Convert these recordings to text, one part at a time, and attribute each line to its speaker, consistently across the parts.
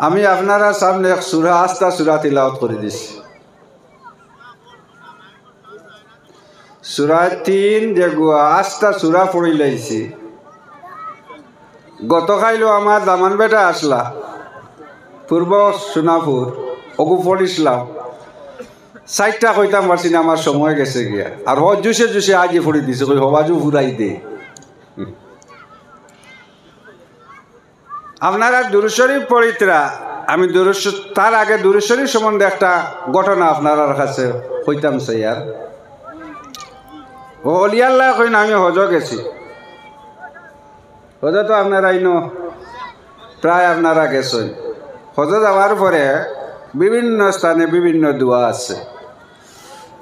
Speaker 1: আমি আপনারা সামনে এক সূরা আস্তা সূরা তিলাওয়াত করে দিছি। সূরা 3 যে আস্তা সূরা পড়ি লাইছি। গতকালও আমার দামান বেটা আসলা পূর্ব সোনাপুর ওগু পড়িছিলাম 4টা কইতাম পারছি না, আমার সময় গেছে গিয়া। আর জুসে জুসে আজি পড়ি দিছে, কই হবাজু ফুরাই দে। আপনারা দুরূদ শরীফ পড়িতরা, আমি তার আগে দুরূদ শরীফ সম্বন্ধে একটা ঘটনা আপনার কাছে কইতাম স্যার। ও অলিয়াল্লাহ কই না, আমি হজ গেছি। হজ তো আপনারা ইনো প্রায় আপনারা গেছেন। হজ যাওয়ার পরে বিভিন্ন স্থানে বিভিন্ন দোয়া আছে।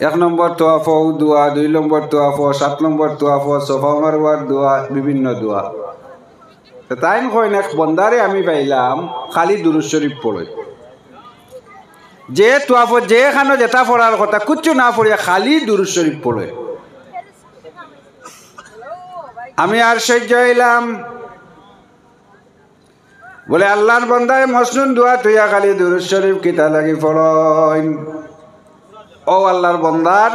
Speaker 1: 1 নম্বর তোয়াফ দোয়া, 2 নম্বর তোয়াফ, 7 নম্বর তোয়াফ, সোফা মারওয়ার দোয়া, বিভিন্ন দোয়া। তাই কই না বন্দারে আমি পাইলাম খালি দুরূদ শরীফ পড়ে, যে তোয়াফ যেখানে যেটা পড়ার কথা কিচ্ছু না পড়িয়া খালি দুরূদ শরীফ পড়ে। আমি আর সহ্য হইলাম, বলে আল্লাহর বন্দায় মসনুন দোয়া তুইয়া খালি দুরূদ শরীফ কিতা লাগি পড়ন। ও আল্লাহর বন্দার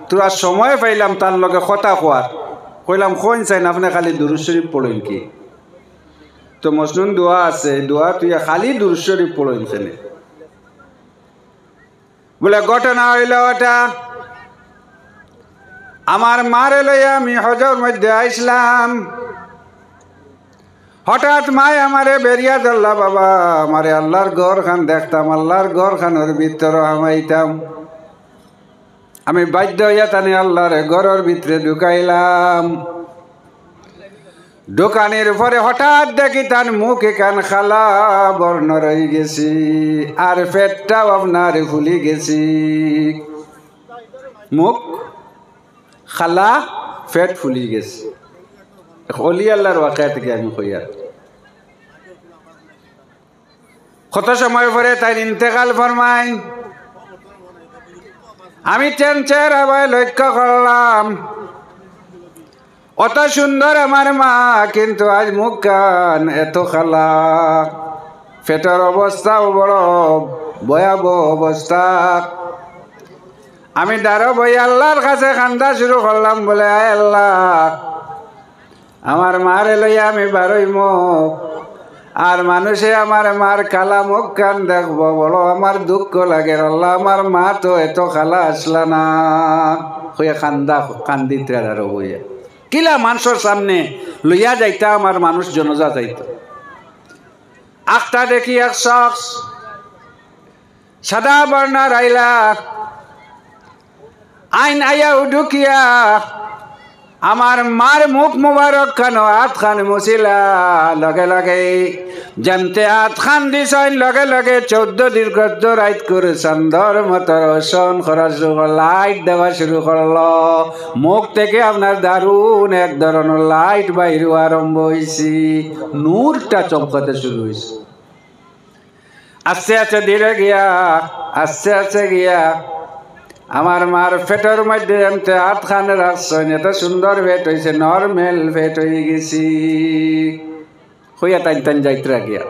Speaker 1: তোরা সময় পাইলাম তার লগে কথা কোয়ার, কইলাম কোন চাইন আপনি খালি দুরূদ শরীফ পড়েন কি? তো মসনুন দোয়া আছে, দোয়া তুইয়া খালি দুরূদ শরীফ পড়েন কেনে? বলে ঘটনা হইল ওটা, আমার মারে লইয়া আমি হজর মধ্যে আইসলাম। হঠাৎ মায় আমারে বেরিয়া ধরলা, বাবা আমারে আল্লাহর ঘর খান দেখতাম, আল্লাহর ঘর খানোর ভিতরে আমাইতাম। আমি বাধ্য হইয়া তানি আল্লাহর ঘরের ভিতরে ঢুকাইলাম। দোকানের পরে হঠাৎ দেখি তার মুখ এখান খালা বর্ণ রয়ে গেছি, আর পেটটাও আপনার ফুলি গেছি। মুখ খালা পেট ফুলি গেছে। অলি আল্লাহর ওয়াকিয়া থেকে আমি কইয়া কত সময় পরে তাই ইন্তেকাল ফরমাইন। আমি টেনচের আবার লক্ষ্য করলাম, অত সুন্দর আমার মা, কিন্তু আজ মুখ কান এত খালা, পেটের অবস্থাও বড় ভয়াবহ অবস্থা। আমি দাঁড়ো বই আল্লাহর কাছে কান্দা শুরু করলাম, বলে আয় আল্লাহ আমার মারে লইয়া আমি বারইম, আর মানুষে আমার মার কালা মুখ কান দেখবো, বলো আমার দুঃখ লাগে। আল্লাহ আমার মা তো এত খালা আসলা না, হইয়া কান্দা কান্দিতে আরো হইয়া কিলা মানুষের সামনে লইয়া যাইতা, আমার মানুষ জনজা যাইত। আখটা দেখি এক শখস সাদা বর্ণার আইলা, আইন আইয়া উডুকিয়া আমার মার মুখ মুবারক খান হাত খান মুছিলা। লগে লগে জানতে হাত খান দিছেন, লগে লগে 14 দীর্ঘ রাইত করে চন্দর মতো রোশন করা শুরু, লাইট দেওয়া শুরু করলো। মুখ থেকে আপনার দারুণ এক ধরনের লাইট বাইর আরম্ভ হয়েছি, নূরটা চমকাতে শুরু হয়েছে। আস্তে আস্তে ধীরে গিয়া, আস্তে আস্তে গিয়া আমার মার পেটের মধ্যে এমতে হাত খান রাখছেন, এত সুন্দর পেট হয়েছে, নর্মেল পেট হয়ে গেছি। হইয়া টান টান যাইতরা গিয়া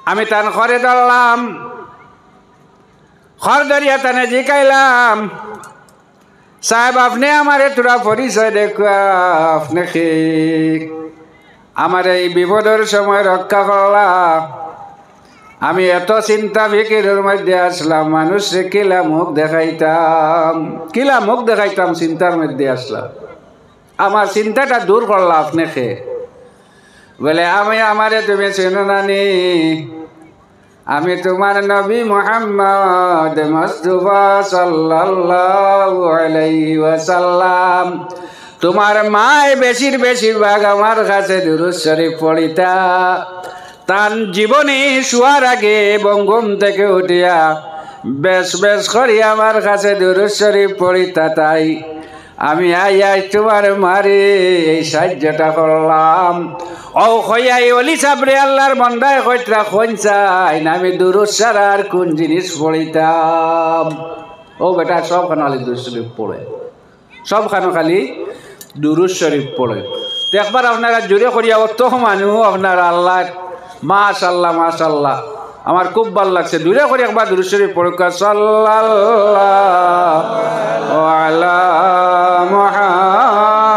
Speaker 1: আমি তান ঘরে ধরলাম, ঘর ধরিয়া তানে জিকাইলাম, সাহেব আপনি আমার তোরা পরিচয় দেখা, আপনি কি আমার এই বিপদের সময় রক্ষা করলাম? আমি এত চিন্তা ফিকিরের মধ্যে আসলাম, মানুষে কিলা মুখ দেখাইতাম, কিলা মুখ দেখাইতাম, চিন্তার মধ্যে আসলাম। আমার চিন্তাটা দূর করলাম আপনি খে। বলে আমি আমারে তুমি চেনো নানি, আমি তোমার নবী মুহাম্মদ মুস্তাফা সাল্লাল্লাহু আলাইহি ওয়াসাল্লাম। তোমার মায় বেশিরভাগ আমার কাছে দুরূদ শরীফ পড়িতা। তার জীবনে শোয়ার আগে বঙ্গম থেকে উঠিয়া বেশ করি আমার কাছে দুরূদ শরীফ পড়িতা। তাই আমি আই তোমার মারে এই সাহায্যটা করলাম। ও কইয়াই অলি সাবরে আল্লাহর বন্দায় কইতরা কোন চাই না, আমি দুরূদ ছাড়া আর কোন জিনিস পড়িতাম? ও বেটা সবখানে খালি দুরূদ শরীফ পড়ে, সবখানে খালি দুরূদ শরীফ পড়ে। একবার আপনারা জোরে করিয়া অত মানুষ আপনার আল্লাহ মাশাআল্লাহ মাশাআল্লাহ আমার খুব ভালো লাগছে দূরে করে একবার দুরূদ শরীফ পড়ুক সাল্লাল্লাহু আলা মুহাম্মদ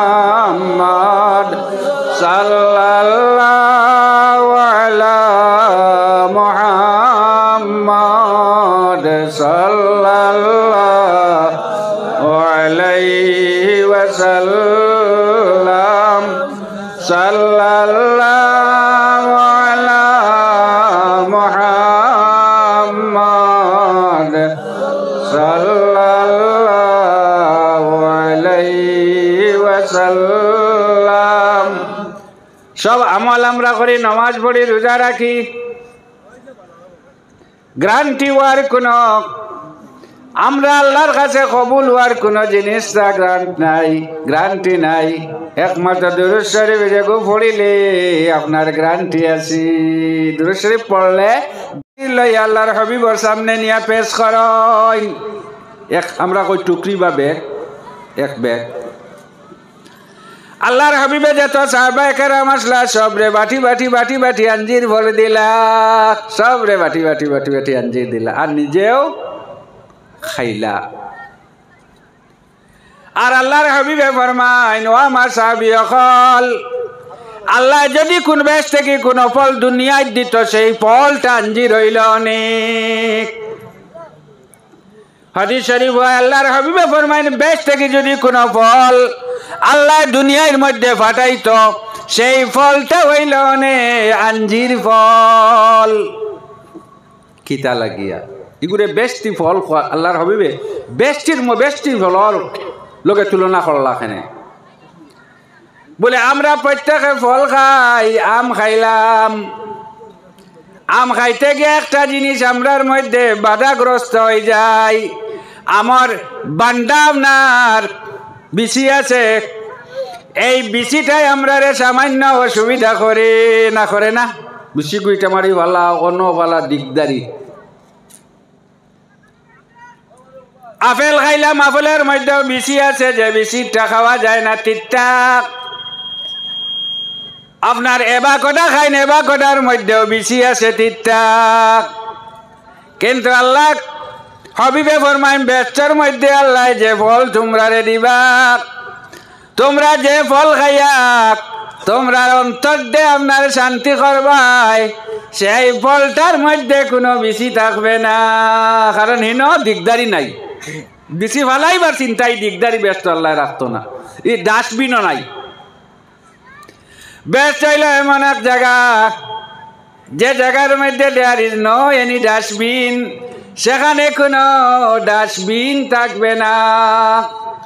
Speaker 1: সাল্লাল্লাহু আলা মুহাম্মদ সাল্লাল্লাহু আলাইহি ওয়াসাল্লাম সাল্লাল্লাহু আলা মুহাম্মদ সাল্লাল্লাহু আলাইহি ওয়াসাল্লাম সব আমল আমরা করি নামাজ পড়ি রোজা রাখি গ্যারান্টি হওয়ার কোনো আমরা আল্লাহর কাছে কবুল হওয়ার কোনো জিনিসটা গ্যারান্টি নাই একমাত্র দুরূদ শরীফ যেগো পড়িলে আপনার গ্যারান্টি আছে দুরূদ শরীফ পড়লে লই আল্লাহর হাবিবর সামনে নিয়ে পেশ করেন এক আমরা কই টুকরি বা ব্যাগ এক ব্যাগ আল্লাহর হাবিবে যত সাহাবায়ে কেরাম আসলা সবরে বাটি বাটি বাটি বাটি আঞ্জির ভরে দিলা সবরে বাটি বাটি বাটি বাটি আঞ্জির দিলা আর নিজেও খাইলা আর আল্লাহর হাবিবে ফরমাইন ও আমার সাহাবী সকল আল্লাহ যদি কোন বেশ থেকে কোন ফল দুনিয়ায় দিত সেই ফলটা আঞ্জির হইল অনেক হাদিস শরীফ আল্লাহর হাবিবে ফরমাইন বেশ থেকে যদি কোন ফল আল্লাহ দুনিয়ার মধ্যে ফাটাইতো সেই ফলটা হইল অনেক আঞ্জির ফল কিতা লাগিয়া এগুলো বেশটি ফল আল্লাহর হাবিবে বেশটির ফলর লোকে তুলনা করলা এখানে বলে আমরা প্রত্যেকে ফল খাই আম খাইলাম আম খাইতে গিয়ে একটা জিনিস আমরার মধ্যে বাধাগ্রস্ত হয়ে যায় আমার বান্দাবনার বিচি আছে এই বিচিটাই আমরা সামান্য অসুবিধা করে না বিচি গুইটা মারি ভালা অন্য ভালা দিকদারি আপেল খাইলাম আপেলের মধ্যে বিচি আছে যে বিচিটা খাওয়া যায় না তিতা আপনার এবাকটা খাইন এবাকটার মধ্যেও বিচি আছে তিতা কিন্তু আল্লাহ হাবিবে ফরমাইন বেচার মধ্যে আল্লাহ যে ফল তোমরা দিবা তোমরা যে ফল খাইয়া তোমরা অন্তর দিয়ে আপনার শান্তি করবাই সেই ফলটার মধ্যে কোনো বিচি থাকবে না কারণ হিন দিকদারি নাই বিচি ফালাইবার চিন্তাই দিকদারি ব্যস্ত আল্লাহ রাখতো না এই ডাস্টবিনও নাই বেস্ট হইল এমন এক জায়গা যে জায়গার মধ্যে there is no any dustbin সেখানে কোনো ডাস্টবিন থাকবে না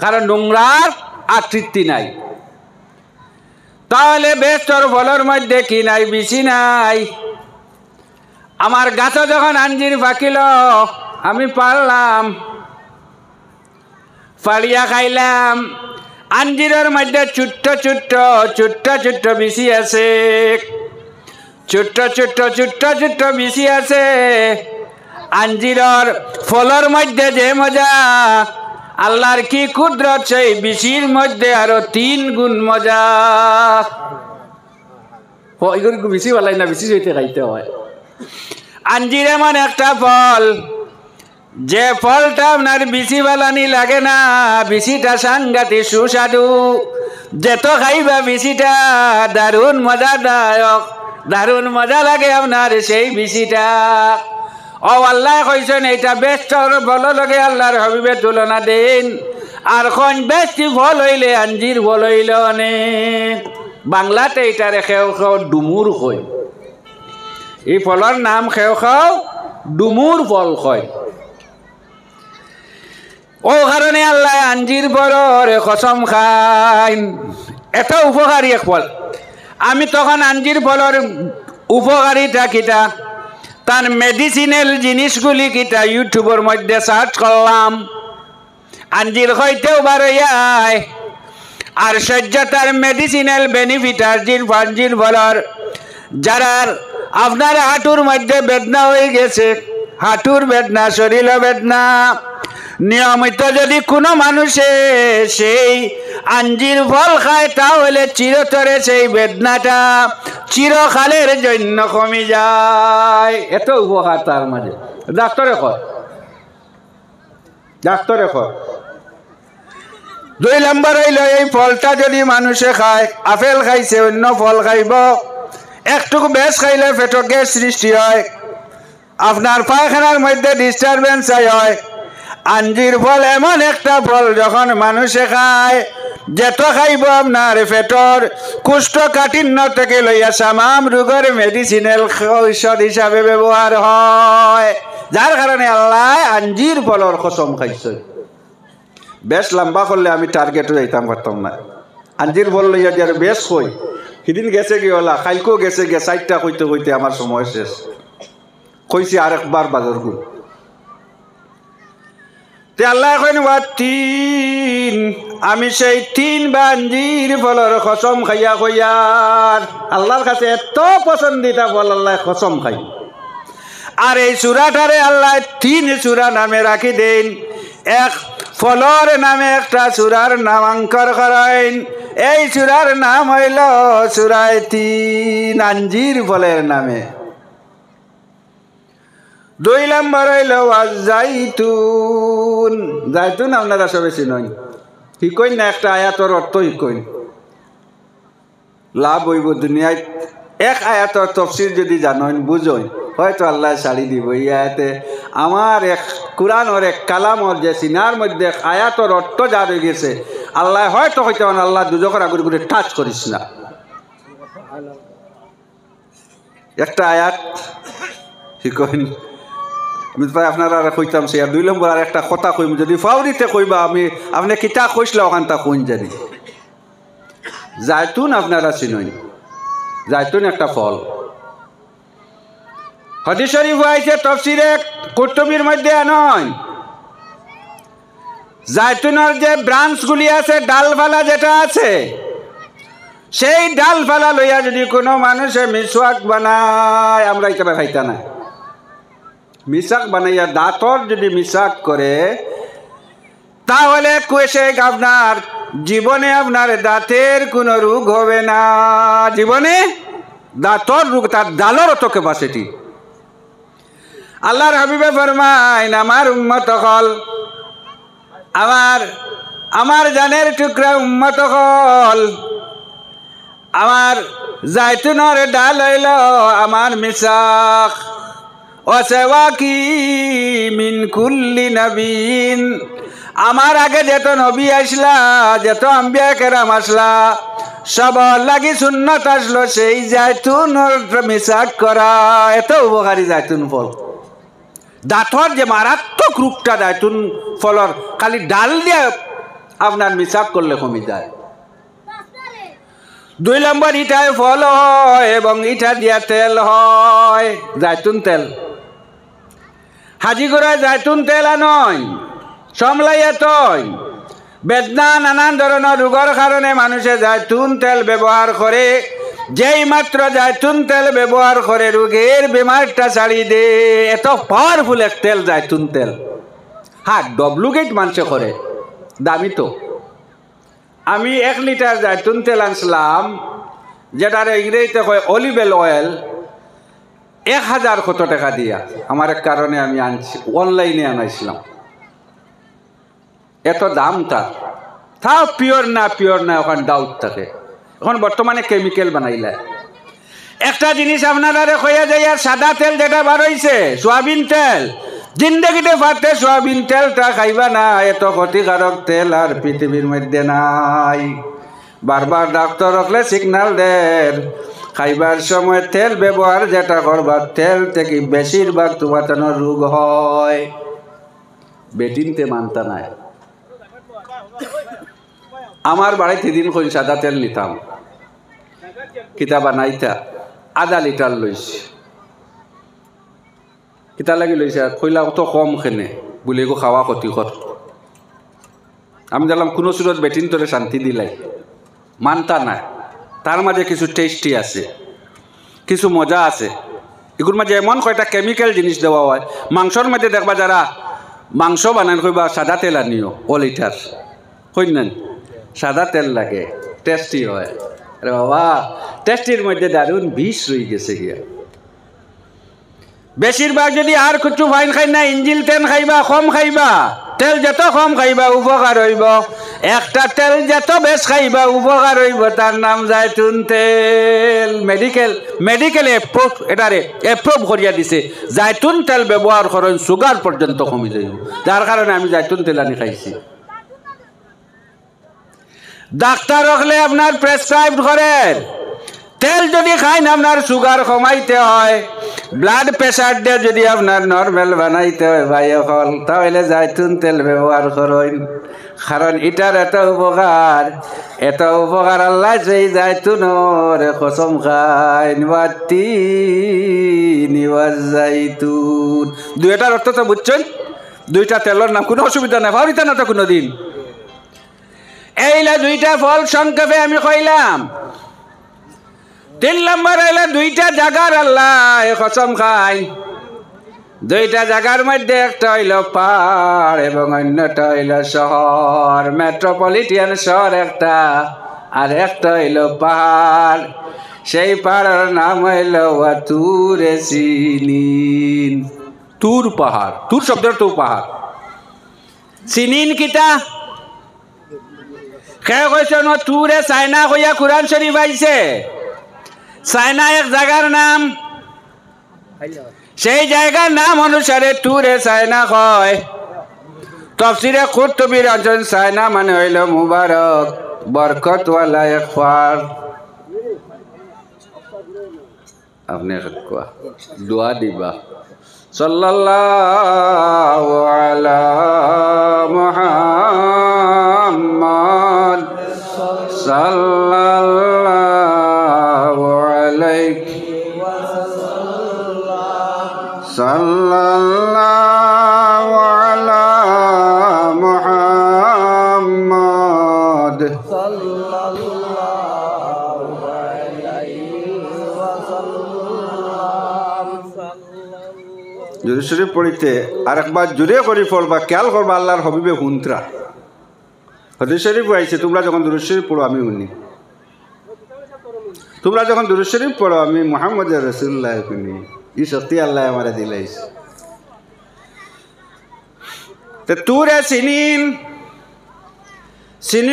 Speaker 1: কারণ নোংরার আকৃতি নাই তাহলে বেস্তর ফলের মধ্যে কি নাই বিচি নাই আমার গাছ যখন আঞ্জির পাকিল আমি পারলাম ফাড়িয়া খাইলাম আঞ্জিরের মধ্যে ছোট্ট ছোট্ট ছোট্ট ছোট্ট বিচি আছে ছোট্ট ছোট্ট ছোট্ট ছোট্ট বিচি আছে আঞ্জিরের ফলের মধ্যে যে মজা আল্লাহর কি কুদরত সেই বিচির মধ্যে আরো 3 গুণ মজা এগুলো বিচি বালাই না বিচি হইতে খাইতে হয় আঞ্জির এমন একটা ফল যে ফলটা আপনার বিচি বালানি লাগে না বিচিটা সাংঘাতিক সুস্বাদু যেত খাইবা বিচিটা দারুণ মজাদায়ক দারুণ মজা লাগে আপনার সেই বিচিটা ও আল্লাহ কইছেন এইটা বেস্টর ফল লগে আল্লাহর হাবিবে তুলনা দেন আর কোন বেশি ফল হইলে আঞ্জির ফল হইল অনেক বাংলাতে এটারে খেও খাও ডুমুর কয় এই ফলের নাম খেও খাও ডুমুর ফল কয় ও কারণে আল্লাহ আঞ্জির বড়র কসম খাইন এত উপকারী এক ফল আমি তখন আঞ্জির ফলের উপকারিতা কিটা তার মেডিসিনাল জিনিসগুলি কিটা ইউটিউবের মধ্যে সার্চ করলাম আঞ্জির হইতেও বারোয়ায় আর সহ্য তার মেডিসিনাল বেনিফিট আঞ্জির ফলর যারা আপনার হাঁটুর মধ্যে বেদনা হয়ে গেছে হাঁটুর বেদনা শরীর বেদনা নিয়মিত যদি কোনো মানুষে সেই আঞ্জির ফল খায় তাহলে চিরতরে সেই বেদনাটা চিরকালের জন্য কমে যায়। এত উপকার তার মাঝে। ডাক্তারে কর, ডাক্তারে কর। 2 নম্বর হইল এই ফলটা যদি মানুষে খায়, আপেল খাইছে অন্য ফল খাইব, একটুকু বেশ খাইলে পেটে গ্যাস সৃষ্টি হয়, আপনার পায়খানার মধ্যে ডিস্টারবেন্স হয়। আঞ্জির ফল এমন একটা ফল যখন মানুষে খায়, যেত খাইব আপনার পেটর কুষ্ঠকাঠিন্য থেকে লইয়া সামাম রোগের মেডিসিনাল ঔষধ হিসাবে ব্যবহার হয়। যার কারণে আল্লাহ আঞ্জির ফলর কসম খাইছে। বেশ লম্বা করলে আমি টার্গেটে যাইতাম পারতাম না। আঞ্জির ফল লইয়া যে বেশ কই, সেদিন গেছে কি ওলা খাইকো গেছে গে 4টা কইতে কইতে আমার সময় শেষ। কইছি আরেকবার বাজার গুণ তে আল্লাহ কইন তিন, আমি সেই 3 বাঞ্জির ফলর কসম খাইয়া কইয়ার আল্লাহর কাছে এত পছন্দিতা ফল আল্লাহ কসম খাই। আর এই সূরাটারে আল্লাহ 3 সূরা নামে রাখি দেন। এক ফলর নামে একটা সূরার নামাঙ্কন করেন। এই সূরার নাম হইল সূরা 3 আঞ্জির ফলের নামে। 2 নম্বর হইল জাইতুন। জাইতুন আপনারা সবে চিনেন, শিকইন না একটা আয়াতর অর্থ শিকইন, লাভ হইব দুনিয়ায়। এক আয়াতর তফসির যদি জানেন বুঝইন, হয়তো আল্লাহ ছাড়ি দিব। এই আয়াতে আমার এক কোরআনর এক কালামর যে সিনার মধ্যে আয়াতর অর্থ যা রয়ে গেছে, আল্লাহ হয়তো হইতে আল্লাহ দুজকের আগুন করে টাচ করিস না। একটা আয়াত শিকইন, আমি প্রায় আপনারা কইতাম সে। আর 2 নম্বর আর একটা কথা কইম, যদি ফাউরিতে কইবা আমি আপনি কিতা কইসলে ওখানটা কইন জানি। জাইতুন আপনারা চিনেন, জাইতুন একটা ফল। হাদিস শরীফ আইছে তাফসীরে কুতুবির মধ্যে আনয়, জাইতুনের যে ব্রাঞ্চগুলি আছে, ডালপালা যেটা আছে, সেই ডালপালা লইয়া যদি কোনো মানুষে মিসওয়াক বানায়, আমরা এটা খাইতা না, মিসাক বানাইয়া দাঁতর যদি মিসাক করে, তাহলে কুয়েছে আপনার জীবনে আপনার দাঁতের কোনো রোগ হবে না। জীবনে দাঁতর রোগ তার ডালর তোকে বাসেটি। আল্লাহর হাবিবে ফরমায়, আমার উম্মত হল, আমার জানের টুকরা উম্মত হল, আমার জাইতুনের ডাল হইল আমার মিসাক। ওয়াসাওয়াকি মিন কুল্লি নবীন, আমার আগে যত নবী আসলা, যত আম্বিয়া কেরাম আসলা, সবার লাগি সুন্নত আসলো সেই জাইতুনের মিসাক করা। এত উপকারী জাইতুন ফল। দাঁতর যে মারাত্মক রোগটা জাইতুন ফলর খালি ডাল দিয়ে আপনার মিসাক করলে কমে যায়। 2 নম্বর ইটায় ফল হয় এবং ইটা দিয়া তেল হয়, জাইতুন তেল। হাজি করে জাইতুন তেল আনয়, সমলাইয়া তয় বেদনা নানান ধরনের রোগের কারণে মানুষে জাইতুন তেল ব্যবহার করে। যেই মাত্র জাইতুন তেল ব্যবহার করে রোগের বেমারটা ছাড়ি দে। এত পাওয়ারফুল এক তেল জাইতুন তেল। হ্যাঁ, ডুপ্লিকেট মানুষে করে, দামি তো। আমি 1 লিটার জাইতুন তেল আনছিলাম, যেটার ইংরেজিতে কয় অলিভ অয়েল, 1000 কত টাকা দিয়া। আমার এক কারণে আমি আনছি, অনলাইনে আনাইছিলাম। এত দাম তাও পিওর না ওখানে ডাউট থাকে। এখন বর্তমানে কেমিক্যাল বানাইলে একটা জিনিস আপনারা কইয়া যায়, সাদা তেল যেটা বার হইছে সোয়াবিন তেল, জিন্দগিতে পারতে সোয়াবিন তেলটা খাইবা না। এত ক্ষতিকারক তেল আর পৃথিবীর মধ্যে নাই। বারবার ডাক্তার হলে সিগন্যাল দেন, খাইবার সময় তেল ব্যবহার যেটা করবা, তেল থেকে বেশিরভাগ তোমার রোগ হয়। বেটিনতে মানতা নাই। আমার বাড়িতে দিন কই সাদা তেল নিতাম, কিতা বানাইতা, 1/2 লিটার লইছি। কিতা লাগি লইছে, কইলা অত কম খেনে বলে গো খাওয়া ক্ষতিকর। আমি জানলাম কোনো সুরত বেটিন তোরে শান্তি দিলাই, মানতা না। তার মাঝে কিছু টেস্টি আছে, কিছু মজা আছে। এগুলোর মাঝে এমন কয়টা কেমিক্যাল জিনিস দেওয়া হয়। মাংসর মধ্যে দেখবা যারা মাংস বানান কইবা সাদা তেল আনিও ও লিটার কইনেন সাদা তেল লাগে টেস্টি হয় আরে বাবা টেস্টির মধ্যে দারুণ বিষ রয়ে গেছে গিয়া বেশিরভাগ যদি আর কিছু ফাইন খাই না ইঞ্জিল তেল খাইবা কম খাইবা তেল যত কম খাইবা উপকার হইব একটা তেল যত বেশ খাইবা উপকার হইব তার নাম জাইতুন তেল মেডিকেলে এটারে এপ্রুভ করিয়া দিছে জাইতুন তেল ব্যবহার করেন সুগার পর্যন্ত কমে যাইব যার কারণে আমি জাইতুন তেল আনি খাইছি ডাক্তার হলে আপনার প্রেসক্রাইব করেন তেল যদি খাইন আপনার সুগার কমাইতে হয় ব্লাড প্রেসার দিয়ে যদি আপনার নর্মাল বানাইতে হয় ভাই হল তাহলে জাইতুন তেল ব্যবহার করেন কারণ এটার এত উপকার আল্লাহ সেই জাইতুনের কসম খাইন জাইতুন দুইটার অর্থ তো বুঝছেন দুইটা তেলের নাম কোনো অসুবিধা নাই ভাবিতে না তো কোনো দিন এইলা দুইটা ফল সংক্ষেপে আমি কইলাম 3 নম্বর হইলে দুইটা জায়গার আল্লাহ কসম খাই দুইটা জায়গার মধ্যে একটা হইল পাহাড় এবং অন্যটা হইল শহর মেট্রোপলিটিয়ান শহর একটা আর একটা হইল পাহাড় সেই পাহাড়ের নাম হইল তুরে সিনিন তুর পাহাড় তুর শব্দের তো পাহাড় সিনিন কিতা খেয়ে কইছে ন তুরে চাইনা কইয়া কুরআন শরীফ আইছে চাইনা এক জায়গার নাম সেই জায়গার নাম অনুসারে তুরে চাইনা কয় তফসিরে কুরতুবির অঞ্চল চাইনা মানে হইল মুবারক বরকতওয়ালা এক পাহাড় আপনি কোয়া দোয়া দিবা সাল্লাল্লাহু আলা মুহাম্মদ সাল্লাল্লাহু আলাইহি সাল্লাল্লাহু আলা মুহাম্মদ সাল্লাল্লাহু আলাইহি ওয়াসাল্লাম দুরূদ শরীফ পড়িতে আরেকবার জোরে করে পড়বা খেয়াল করবা আল্লাহর হাবিবে হুনত্রা হাদিস শরীফ আইছে তোমরা যখন দুরূদ শরীফ পড়ো আমি শুনি তোমরা যখন দুরূদ শরীফ পড়ো আমি মুহাম্মদ রাসূলুল্লাহ শুনি এই শক্তি আল্লাহ আমারে দিলাইছে তে তুরে সিনিন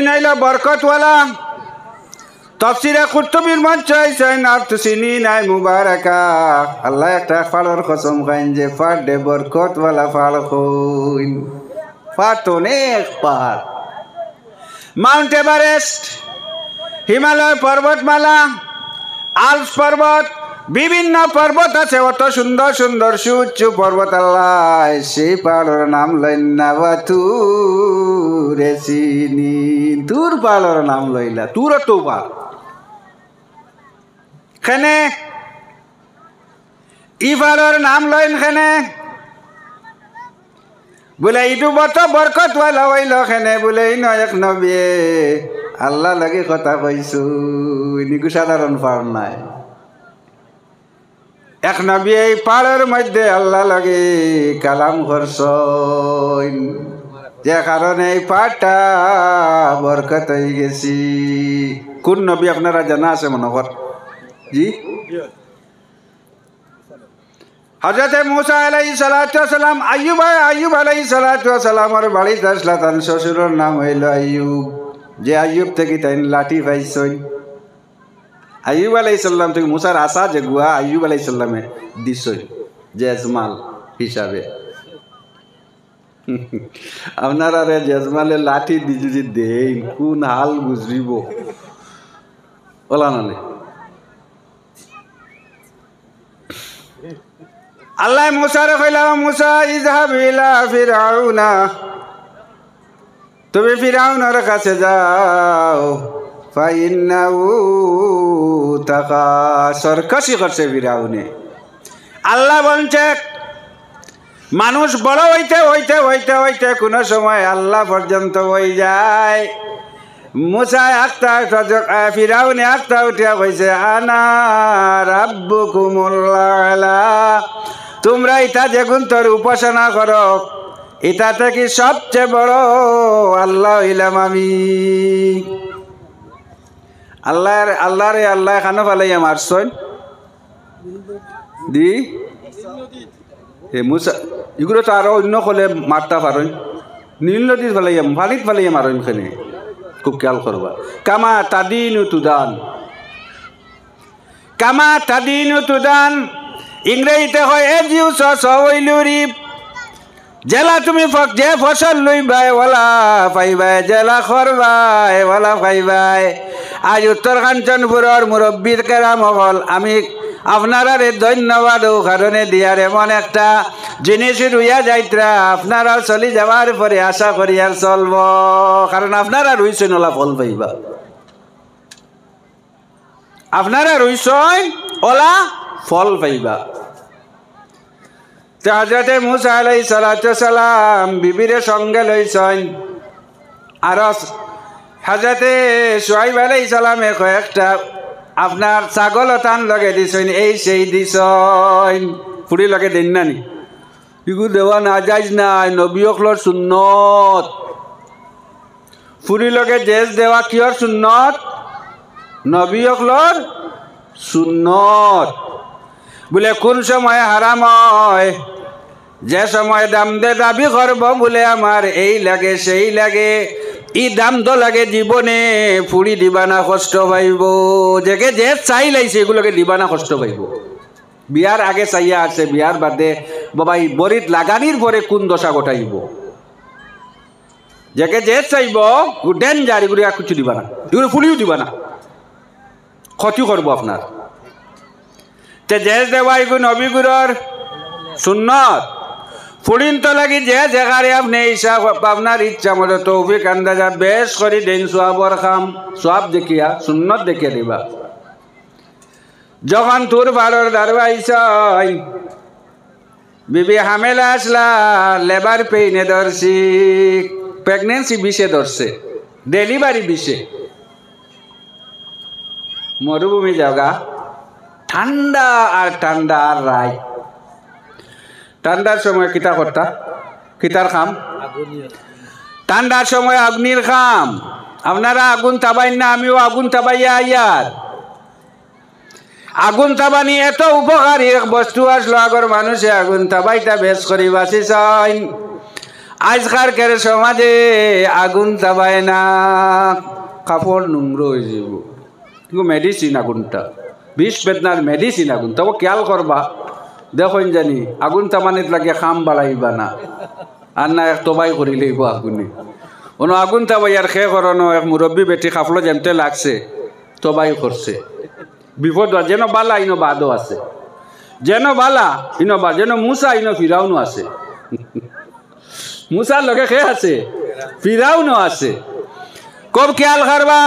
Speaker 1: হইল বরকতওয়ালা তফসিরে কুরতুবির মঞ্চ হইছে নাফ সিনিন আই মুবারাকা আল্লাহ একটা ফলের কসম খাইন যে ফাট দে বরকতওয়ালা ফল কইন ফাট অনেক পাহাড় মাউন্ট এভারেস্ট হিমালয় পর্বতমালা আল্পস পর্বত বিভিন্ন পর্বত আছে অত সুন্দর সুন্দর সুউচ্চ পর্বত আল্লাহ সেই পাহাড়ের নাম লইনা বা তুরে সিনিন তুর পাহাড়ের নাম লইলা তুর তো পাহাড় খেনে ই পাহাড়ের নাম লইন খেনে বলে ইটু বত বরকতওয়ালা হইল খেনে বলে ই নয় এক নবী আল্লাহ লাগে কথা কইছু নিকু সাধারণ পাহাড় নাই এক নবী এই পাহাড়ের মধ্যে আল্লাহ লাগে কালাম করছেন যে কারণে এই পাহাড়টা বরকত হয়ে গেছি কোন নবী আপনারা জানা আছে মনে কর জি হযরত মুসা আলাইহিস সালাতু ওয়াস সালাম আইয়ুব আলাইহিস সালাতু ওয়াস সালামের বাড়িতে আসলা তার শ্বশুরের নাম হইল আইয়ুব যে আইয়ুব থেকে তাই লাঠি পাইছেন আইয়ুব আলাইহিস সালাম থেকে মুসার আসা যে গুয়া আইয়ুব আলাইহিস সালামে দিছেন জেজমাল হিসাবে আপনারা রে জেজমালে লাঠি দি যদি দেন কোন হাল গুজরিব ওলা না আল্লাহ মুসারে কইলা মুসা ইযহাব ইলা ফিরআউনা তুমি ফিরআউনের কাছে যাও ফাইন্নাহু তাকা সরকশি করছে ফিরআউনে আল্লাহ বলছে মানুষ বড় হইতে হইতে হইতে হইতে কোন সময় আল্লাহ পর্যন্ত হয়ে যায় মুসা একটা ফিরআউনে একটা উঠিয়া কইছে আনা রাব্বুকুমুল আলা তোমরা এটা যেগুন তোর উপাসনা করো এটা থেকে সবচেয়ে বড় আল্লাহ হইলাম আমি। আল্লাহ খানো ফালাইয়া মারছই দি মুসা এগুলো তো আরো অন্য কলে মারতা পারেন। নীল নদীর ফালাইয়া ফালিত ফালাইয়া মারেন খানে, খুব খেয়াল করবা। কামা তাদিনু তুদান, কামা তাদিনু তুদান ইংরেজিতে হয় এজ ইউ সইলুরি। জেলা তুমি যে ফসল লইবাই ওলা পাইবাই, জেলা খরবাই ওলা পাইবাই। আজ উত্তর কাঞ্চনপুরের মুরব্বী কেরাম হল আমি আপনারা ধন্যবাদ কারণে দিয়ার এমন একটা জিনিস রুইয়া যাইত্রা আপনারা চলি যাওয়ার পরে আশা করি আর চলব, কারণ আপনারা রুইছেন ওলা ফল পাইবা, আপনারা রুইছেন ওলা ফল পাইবা। হযরতে মুসা আলাইহিস সালাতু সালাম বিবিরে সঙ্গে লইছেন, আর হযরতে শুআইব আলাইহিস সালামে কয়েকটা আপনার ছাগল টান লগে দিছেন, এই সেই দিছেন, ফুড়ি লগে দেন না নি, ইগু দেওয়া না যাইজ নাই, নবী অকলর সুন্নত। ফুড়ি লগে জেজ দেওয়া কিয়র সুন্নত? নবী অকলর সুন্নত। বলে কোন সময় হারাম হয়? যে সময় দাম দে দাবি করব বলে আমার এই লাগে সেই লাগে, ই দাম তো লাগে জীবনে ফুড়ি দিবা না কষ্ট পাইব, যে চাই লাইছে এগুলোকে দিবা না কষ্ট পাইব। বিয়ার আগে চাইয়া আছে, বিয়ার বাদে বাবাই বরিত লাগানির পরে কোন দশা ঘটাইব, যে চাইব ডেঞ্জার, এগুলো আর কিছু দিবা না, এগুলো ফুলিও দিবা না, ক্ষতি করবো আপনার। জেজ দেওয়া এগুলো নবীগুলোর সুন্নত। ফুড়িন তো লাগি যে জায়গারে আপনি হিসাব আপনার ইচ্ছা মতো তৌফিক আন্দাজা বেশ করে দেন, সোয়াবর খাম সব দেখিয়া সুন্নত দেখিয়া দিবা। যখন তোর ভালোর দারবাইছাই বিবি হামেলা আসলা, লেবার পেইনে ধরছি, প্রেগনেন্সি বিষে ধরছে, ডেলিভারি বিষে, মরুভূমি জায়গা, ঠান্ডা আর ঠান্ডা আর রায়। ঠান্ডার সময় কিতা করতা, কিতার খাম, ঠান্ডার সময় অগ্নির খাম। আপনারা আগুন তাবাইন না, আমিও আগুন তাবাইয়া আইয়ার। আগুন তাবানি এত উপকারী এক বস্তু আসলো, আগর মানুষে আগুন তাবাইটা বেশ করি বাঁচি চাই। আজকার কের সমাজে আগুন তাবাই না, কাপড় নোংরা হয়ে যাব। কিন্তু মেডিসিন আগুনটা, বিষ বেদনার মেডিসিন আগুন, তবে খেয়াল করবা। দেখুন জানি আগুন তামানিত লাগে খাম বাড়াইবা না, আর না এক তবাই করি লইব আগুনে। কোনো আগুন তাবাই আর খে করানো এক মুরব্বী বেটি খাফলো যেমতে লাগছে, তবাই করছে। বিপদ যেন বালা ইনো বাদও আছে, যেন বালা ইনো বা, যেন মুসা ইনো ফিরাউনও আছে। মুসার লগে খে আছে, ফিরাউনও আছে। খুব খেয়াল করবা।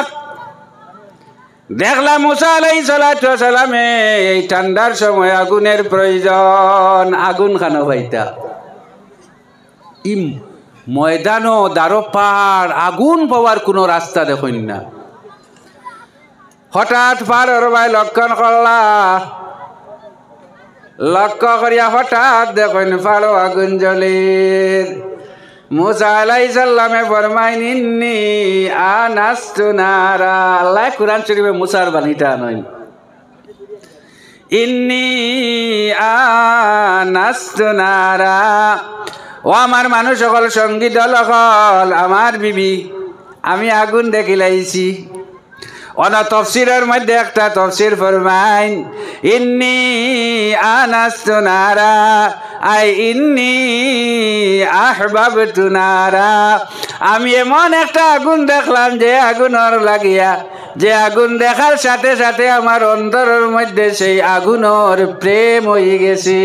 Speaker 1: দেখলাম মুসা আলাইহিস সালাতু সালামে এই ঠান্ডার সময় আগুনের প্রয়োজন, আগুন খানো ভাইটা ইম ময়দানও দারো পার আগুন পাওয়ার কোনো রাস্তা দেখুন না। হঠাৎ পার ভাই লক্ষণ করলা, লক্ষ্য করিয়া হঠাৎ দেখুন পারো আগুন জ্বলের। মুসা আলাইহিস সালামে ফরমাইন ইন্নী আনাস্তু নারা। আল্লাহ কুরআন শরীফে মুসার বাণীটা নয়, ইন্নী আনাস্তু নারা। ও আমার মানুষ সকল সঙ্গী দল সকল, আমার বিবি আমি আগুন দেখিলাইছি। অন তফসিরের মধ্যে একটা তফসির ফরমাইন ইন্নী আনাস্তু নারা আই ইন্নী আহবাবতু নারা। আমি এমন একটা আগুন দেখলাম যে আগুনের লাগিয়া, যে আগুন দেখার সাথে সাথে আমার অন্তরের মধ্যে সেই আগুনের প্রেম হয়ে গেছে,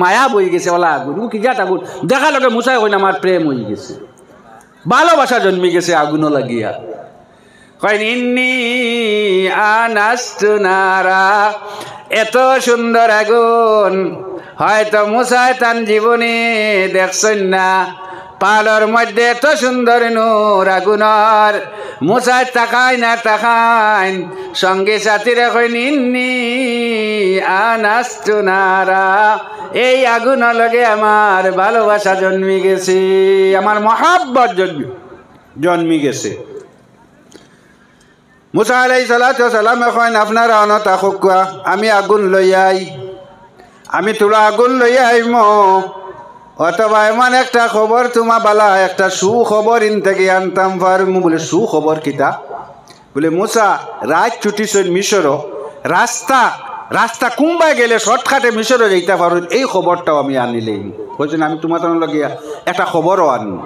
Speaker 1: মায়া বই গেছে। ওলা আগুন কি গাত আগুন দেখা লগে মুসাই কইন আমার প্রেম হয়ে গেছে, ভালোবাসা জন্মে গেছে আগুনও লাগিয়া। ইন্নী আনাস্তু নারা। এত সুন্দর আগুন হয়তো মুসায় তার জীবনে দেখছেন না, পালর মধ্যে তো সুন্দর নূর আগুনর মুসায় তাকাই না তাকাইন সঙ্গে সাথীরা কইন ইন্নি আনাস্তু নারা এই আগুন লগে আমার ভালোবাসা জন্মি গেছে আমার মহাব্বত জন্মি গেছে মুসা আলাইহিস সালাম এখন আপনারা অনতা খুকুয়া আমি আগুন লইয়াই আমি তোরা আগুন লইয়া আইম অথবা এমন একটা খবর তোমা বালা একটা সুখবর ইন থেকে আনতাম পারমু বলে সুখবর কিতা বলে মুসা রাত ছুটিছেন মিশর রাস্তা কুম্বায় গেলে শর্টকাটে মিশরে যেতে পারো এই খবরটাও আমি আনিলেই বলছেন আমি তোমার লাগিয়া একটা খবরও আনবো